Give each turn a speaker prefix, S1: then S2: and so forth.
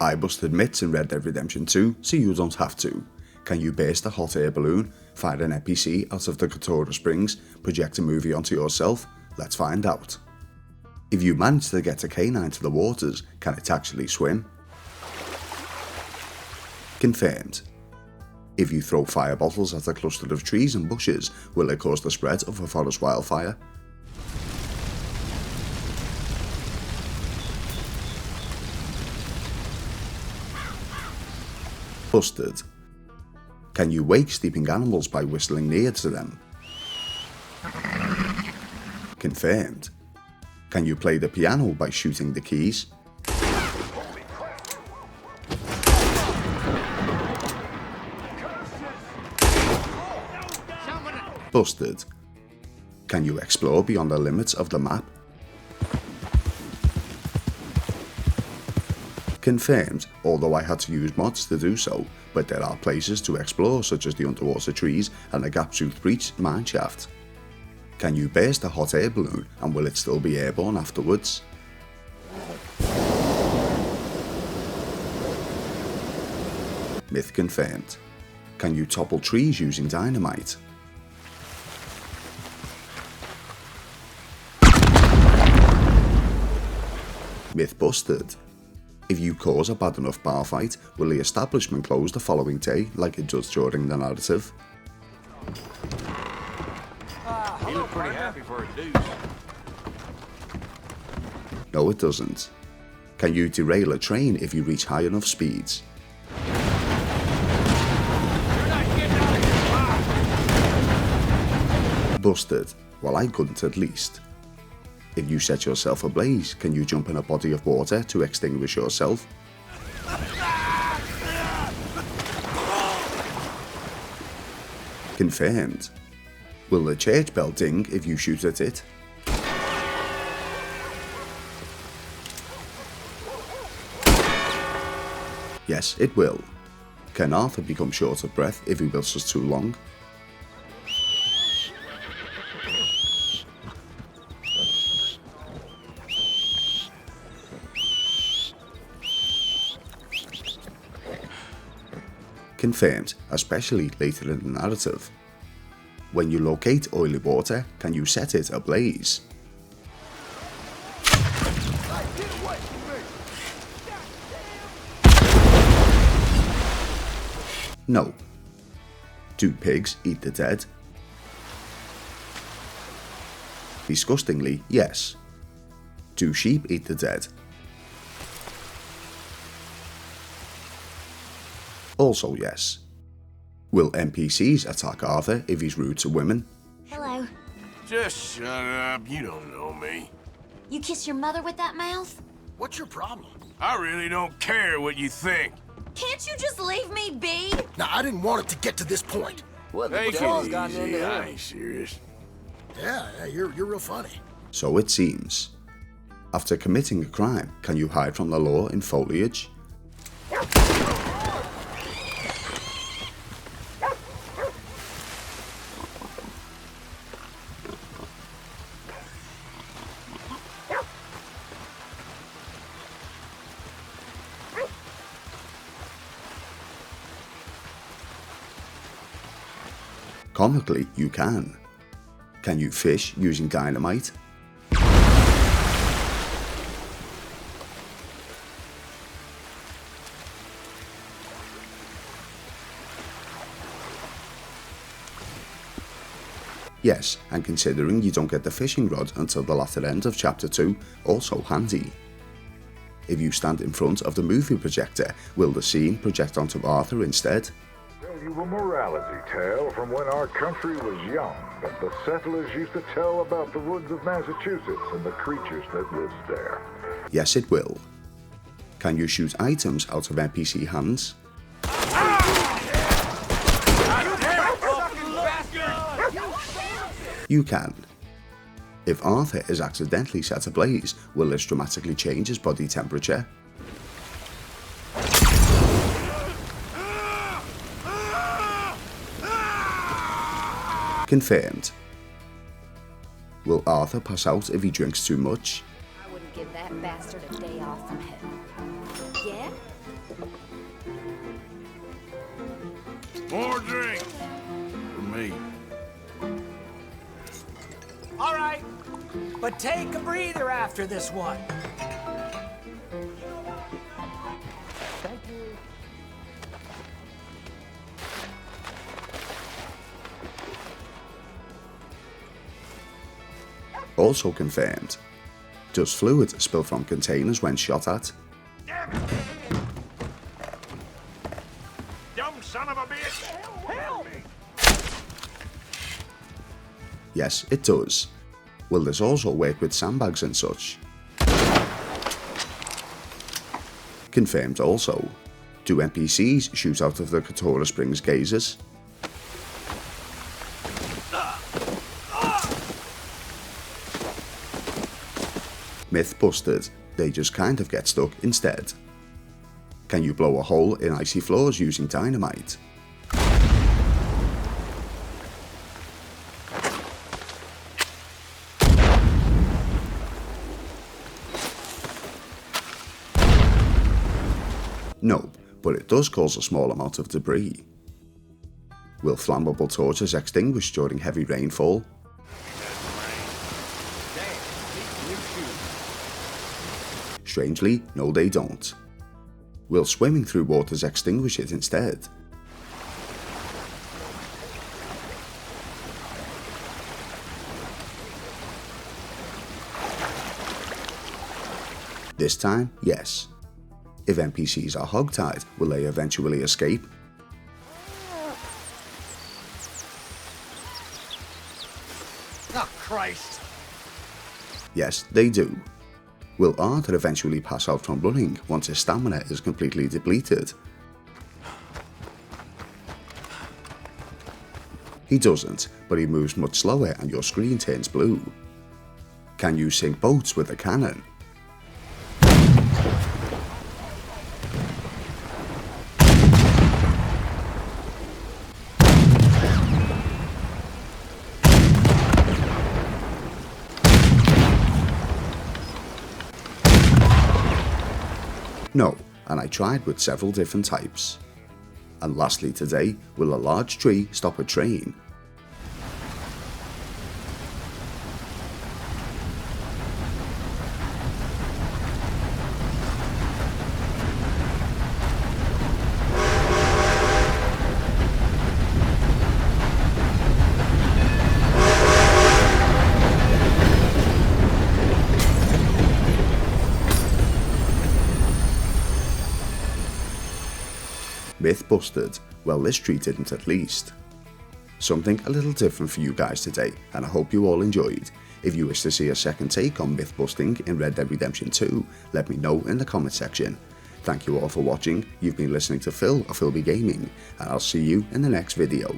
S1: I busted mitts in Red Dead Redemption 2, so you don't have to. Can you burst a hot air balloon, fire an NPC out of the Kotora Springs, project a movie onto yourself? Let's find out. If you manage to get a canine to the waters, can it actually swim? Confirmed. If you throw fire bottles at a cluster of trees and bushes, will it cause the spread of a forest wildfire? Busted. Can you wake sleeping animals by whistling near to them? Confirmed. Can you play the piano by shooting the keys? Busted. Can you explore beyond the limits of the map? Confirmed, although I had to use mods to do so, but there are places to explore such as the underwater trees and the Gaptooth Breach mineshaft. Can you burst a hot air balloon and will it still be airborne afterwards? Myth confirmed. Can you topple trees using dynamite? Myth busted. If you cause a bad enough bar fight, will the establishment close the following day like it does during the narrative?
S2: You look pretty happy for a deuce.
S1: No, it doesn't. Can you derail a train if you reach high enough speeds?
S2: You're not getting out of here.
S1: Busted. Well, I couldn't at least. If you set yourself ablaze, can you jump in a body of water to extinguish yourself? Confirmed. Will the church bell ding if you shoot at it? Yes, it will. Can Arthur become short of breath if he whistles too long? Confirmed, especially later in the narrative. When you locate oily water, can you set it ablaze? No. Do pigs eat the dead? Disgustingly, yes. Do sheep eat the dead? Also yes. Will NPCs attack Arthur if he's rude to women?
S3: Hello.
S4: Just shut up, you don't know me.
S3: You kiss your mother with that mouth?
S4: What's your problem? I really don't care what you think.
S3: Can't you just leave me be?
S4: Now, I didn't want it to get to this point.
S2: What the
S4: Take
S2: devil's
S4: it
S2: gotten
S4: easy,
S2: into
S4: I
S2: him?
S4: ain't serious. Yeah, you're real funny.
S1: So it seems. After committing a crime, can you hide from the law in foliage? Comically, you can. Can you fish using dynamite? Yes, and considering you don't get the fishing rod until the latter end of chapter 2, also handy. If you stand in front of the movie projector, will the scene project onto Arthur instead?
S5: Tell you a morality tale from when our country was young, that the settlers used to tell about the woods of Massachusetts and the creatures that lived there.
S1: Yes, it will. Can you shoot items out of NPC hands? You can. If Arthur is accidentally set ablaze, will this dramatically change his body temperature? Confirmed. Will Arthur pass out if he drinks too much?
S6: I wouldn't give that bastard a day off from hell. Yeah?
S4: More drink. For me.
S6: All right, but take a breather after this one.
S1: Also confirmed. Does fluid spill from containers when shot at?
S4: Dumb son of a bitch. Help me.
S1: Yes, it does. Will this also work with sandbags and such? Confirmed also. Do NPCs shoot out of the Katora Springs gazers? Myth busted, they just kind of get stuck instead. Can you blow a hole in icy floors using dynamite? No, but it does cause a small amount of debris. Will flammable torches extinguish during heavy rainfall? Strangely, no they don't. Will swimming through waters extinguish it instead? This time, yes. If NPCs are hogtied, will they eventually escape?
S6: Oh, Christ.
S1: Yes, they do. Will Arthur eventually pass out from running once his stamina is completely depleted? He doesn't, but he moves much slower and your screen turns blue. Can you sink boats with a cannon? No, and I tried with several different types. And lastly today, will a large tree stop a train? Myth busted, well this tree didn't at least. Something a little different for you guys today, and I hope you all enjoyed. If you wish to see a second take on myth busting in Red Dead Redemption 2, let me know in the comment section. Thank you all for watching, you've been listening to Phil of Philby Gaming, and I'll see you in the next video.